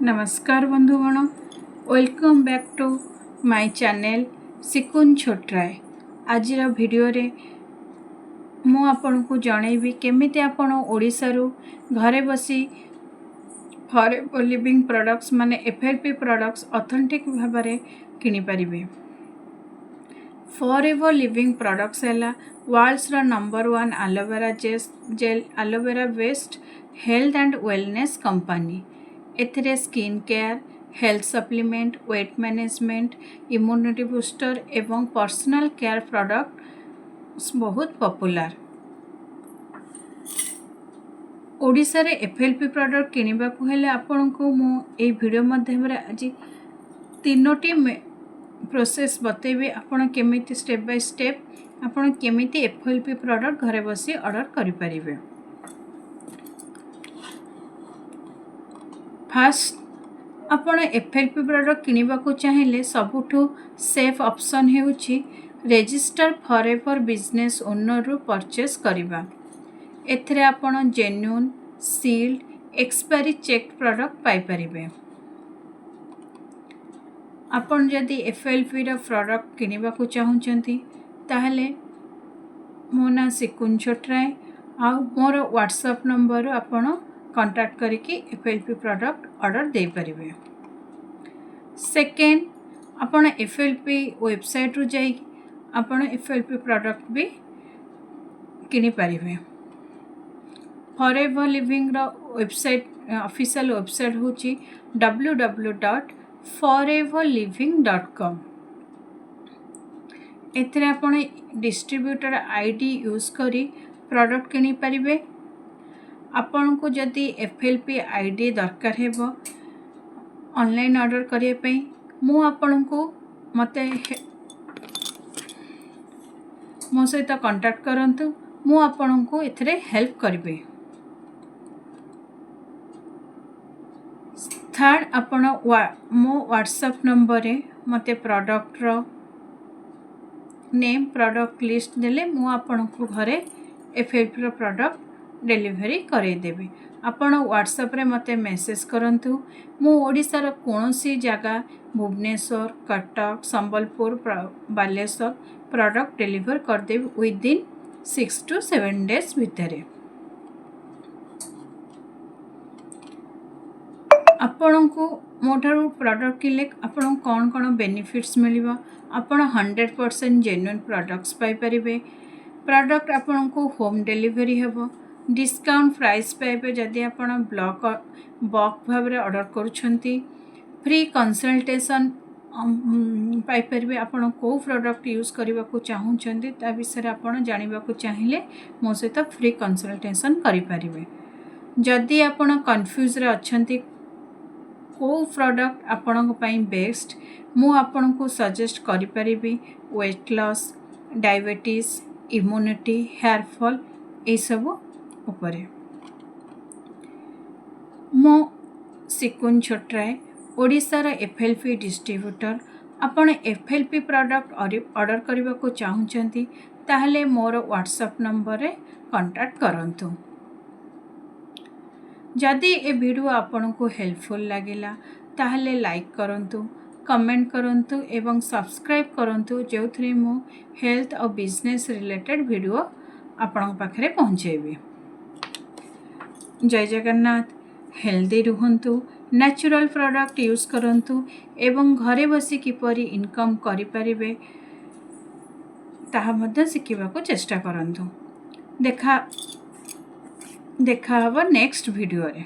नमस्कार बंधुगण, welcome back to my channel Sikun Chhotray. आज वीडियो रे मु आपन को जनइबी केमिति आपन ओडिशारू घरे बसी फॉरएवर लिविंग प्रोडक्ट्स माने एफएलपी प्रोडक्ट्स ऑथेंटिक भाबरे किनि परिबे। फॉरएवर लिविंग प्रोडक्ट्स हैला वर्ल्ड्स रा number 1 aloe vera gel aloe vera based health and wellness company. एथिरे skin care, health supplement, weight management, immunity booster एवं पर्सनल केयर प्रोडक्ट बहुत पॉपुलर। ओडिशा रे एफएलपी प्रोडक्ट किनिबा को हेले आपन को मु ए वीडियो माध्यम रे आज तीनोटी प्रोसेस बतेबे। आपन केमिति स्टेप बाय स्टेप आपन केमिति एफएलपी प्रोडक्ट घरे बसी ऑर्डर करि परिबे। फास्ट आपण एफएलपी प्रोडक्ट किनिबा को चाहिले सबुठु सेफ ऑप्शन हेउची रजिस्टर फॉरएवर बिजनेस ओनर रु परचेस करिबा। एथिरे आपण genuine sealed expiry check product पाई परिबे। आपण जदि एफएलपी रा प्रोडक्ट किनिबा को चाहुचंती ताहले मो ना सिकुन छोटराय आ मोर व्हाट्सएप नंबर आपण कांटेक्ट करके एफएलपी प्रोडक्ट ऑर्डर दे परिबे। सेकेंड, आपण एफएलपी वेबसाइट रु जाई आपण एफएलपी प्रोडक्ट भी किनि परिबे। फॉरएवर लिविंग रा वेबसाइट ऑफिशियल वेबसाइट होची www.foreverliving.com। एथरे आपण डिस्ट्रीब्यूटर आईडी यूज करी प्रोडक्ट किनि परिबे। आपन को जदि एफएलपी आईडी दरकार हेबो ऑनलाइन ऑर्डर करिया पई मु आपन को मते मो सहित कांटेक्ट करंतु। मु आपन को एथरे हेल्प करबे। थर्ड, आपन मो व्हाट्सएप नंबर रे मते प्रोडक्ट रो नेम प्रोडक्ट लिस्ट देले मु आपन को घरे एफएलपी रो प्रोडक्ट डिलीवरी करे देबे। आपण व्हाट्सएप रे मते मेसेज करंतु। मु ओडिसा रो कोनोसी जगह भुवनेश्वर, कटक, संबलपुर, बालेश्वर प्रोडक्ट डिलीवर कर देबे विद इन 6 to 7 days भितरे। आपण को मोठारू प्रोडक्ट किले आपण कोन कोन बेनिफिट्स मिलिबा। आपण 100% जेन्युइन प्रोडक्ट्स पाई परिबे। प्रोडक्ट आपण को होम डिलीवरी हेबो। डिस्काउंट प्राइस पाइबे जदि आपण ब्लॉक भाव रे ऑर्डर करूछंती। फ्री कंसल्टेशन पाई परिबे। आपण को प्रोडक्ट यूज करबा को चाहुछंती ता विषय आपण जानिबा को चाहिले मो सहित फ्री कंसल्टेशन करि परिबे। जदि आपण कंफ्यूज रे अछंती को प्रोडक्ट आपण पई बेस्ट मु आपण को सजेस्ट करि परिबी। Weight loss, diabetes, immunity, hair fall ए सब उपरे। मो सिकुन छोटराय ओडिशा रा एफएलपी डिस्ट्रीब्यूटर। आपण एफएलपी प्रोडक्ट ऑर्डर करबा को चाहुचंती ताहले मोर व्हाट्सएप नंबर रे कांटेक्ट करंतु। जदि ए वीडियो आपण को हेल्पफुल लागिला ताहले लाइक करंतु, कमेंट करंतु एवं सब्सक्राइब करंतु जेउथरे मो हेल्थ और बिजनेस रिलेटेड वीडियो आपण पाखरे पहुंचेबी। जय जगन्नाथ। हेल्दी रुहंतु, नेचुरल प्रोडक्ट यूज करंतु एवं घरे बसी किपरि इनकम करि परिबे ताहा मध्ये सिखिबा को चेष्टा करंतु। देखा हबो नेक्स्ट वीडियो रे।